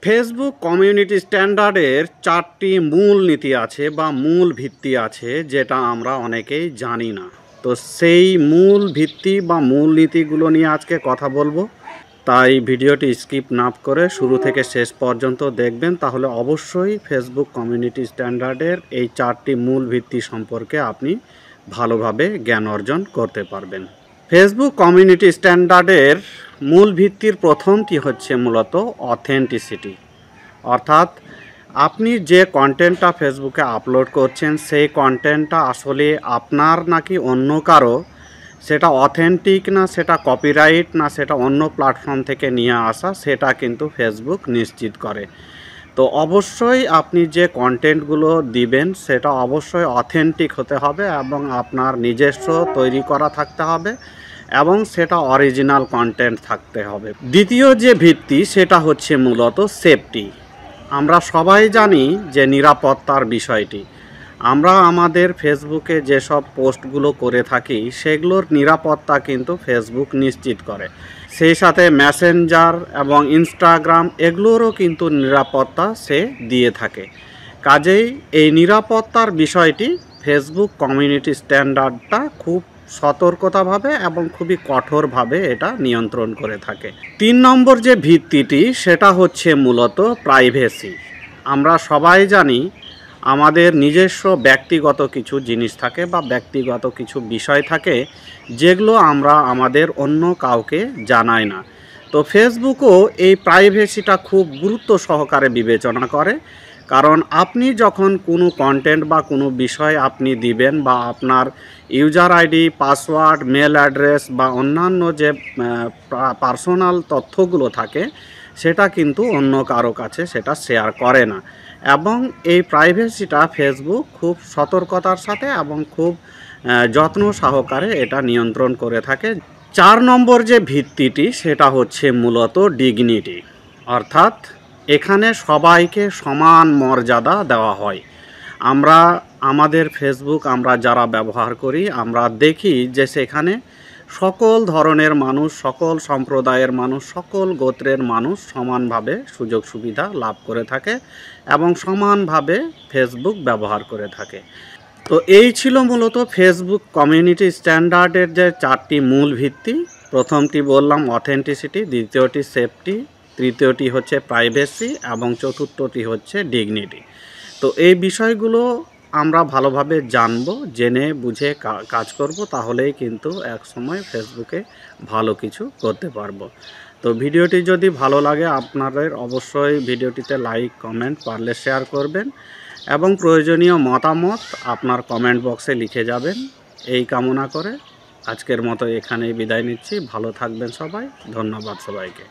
Facebook community স্ট্যান্ডার্ডের 4টি মূল নীতি আছে বা মূল ভিত্তি আছে, যেটা আমরা অনেকেই জানি না। তো সেই মূল ভিত্তি বা মূল নীতিগুলো নিয়ে আজকে কথা বলবো। তাই ভিডিওটি স্কিপ না করে শুরু থেকে শেষ পর্যন্ত দেখবেন, তাহলে অবশ্যই ফেসবুক কমিউনিটি স্ট্যান্ডার্ডের এই 4টি মূল ভিত্তি সম্পর্কে আপনি ভালোভাবে জ্ঞান অর্জন করতে পারবেন। ফেসবুক কমিউনিটি স্ট্যান্ডার্ডের মূল ভিত্তির প্রথমটি হচ্ছে মূলত অথেন্টিসিটি, অর্থাৎ আপনি যে কন্টেন্টটা ফেসবুকে আপলোড করছেন সেই কন্টেন্টটা আসলে আপনার নাকি অন্য কারো, সেটা অথেন্টিক না, সেটা কপিরাইট না, সেটা অন্য প্ল্যাটফর্ম থেকে নিয়ে আসা, সেটা কিন্তু ফেসবুক নিশ্চিত করে। তো অবশ্যই আপনি যে কন্টেন্টগুলো দিবেন সেটা অবশ্যই অথেন্টিক হতে হবে এবং আপনার নিজস্ব তৈরি করা থাকতে হবে এবং সেটা অরিজিনাল কন্টেন্ট থাকতে হবে। দ্বিতীয় যে ভিত্তি সেটা হচ্ছে মূলত সেফটি। আমরা সবাই জানি যে নিরাপত্তার বিষয়টি, আমরা আমাদের ফেসবুকে যেসব পোস্টগুলো করে থাকি সেগুলোর নিরাপত্তা কিন্তু ফেসবুক নিশ্চিত করে। সেই সাথে মেসেঞ্জার এবং ইনস্টাগ্রাম এগুলোরও কিন্তু নিরাপত্তা সে দিয়ে থাকে। কাজেই এই নিরাপত্তার বিষয়টি ফেসবুক কমিউনিটি স্ট্যান্ডার্ডটা খুব সতর্কতাভাবে এবং খুবই কঠোরভাবে এটা নিয়ন্ত্রণ করে থাকে। 3 নম্বর যে ভিত্তিটি সেটা হচ্ছে মূলত প্রাইভেসি। আমরা সবাই জানি আমাদের নিজস্ব ব্যক্তিগত কিছু জিনিস থাকে বা ব্যক্তিগত কিছু বিষয় থাকে যেগুলো আমরা আমাদের অন্য কাউকে জানাই না। তো ফেসবুকও এই প্রাইভেসিটা খুব গুরুত্ব সহকারে বিবেচনা করে, কারণ আপনি যখন কোনো কন্টেন্ট বা কোনো বিষয় আপনি দিবেন বা আপনার user ID, password, mail address বা অন্যান্য যে পার্সোনাল তথ্যগুলো থাকে সেটা কিন্তু অন্য কারো কাছে সেটা শেয়ার করে না, এবং এই প্রাইভেসিটা ফেসবুক খুব সতর্কতার সাথে এবং খুব যত্ন সহকারে এটা নিয়ন্ত্রণ করে থাকে। 4 নম্বর যে ভিত্তিটি সেটা হচ্ছে মূলত ডিগনিটি, অর্থাৎ এখানে সবাইকে সমান মর্যাদা দেওয়া হয়। আমরা আমাদের ফেসবুক আমরা যারা ব্যবহার করি আমরা দেখি যে সেখানে সকল ধরনের মানুষ, সকল সম্প্রদায়ের মানুষ, সকল গোত্রের মানুষ সমানভাবে সুযোগ সুবিধা লাভ করে থাকে এবং সমানভাবে ফেসবুক ব্যবহার করে থাকে। তো এই ছিল মূলত ফেসবুক কমিউনিটি স্ট্যান্ডার্ডের যে 4টি মূল ভিত্তি। প্রথমটি বললাম অথেন্টিসিটি, দ্বিতীয়টি সেফটি, তৃতীয়টি হচ্ছে প্রাইভেসি এবং চতুর্থটি হচ্ছে ডিগনিটি। তো এই বিষয়গুলো আমরা ভালোভাবে জানবো, জেনে বুঝে কাজ করব, তাহলেই কিন্তু এক সময় ফেসবুকে ভালো কিছু করতে পারবো। তো ভিডিওটি যদি ভালো লাগে আপনাদের অবশ্যই ভিডিওটিতে লাইক, কমেন্ট, পারলে শেয়ার করবেন এবং প্রয়োজনীয় মতামত আপনার কমেন্ট বক্সে লিখে যাবেন। এই কামনা করে আজকের মতো এখানেই বিদায় নিচ্ছি। ভালো থাকবেন সবাই। ধন্যবাদ সবাইকে।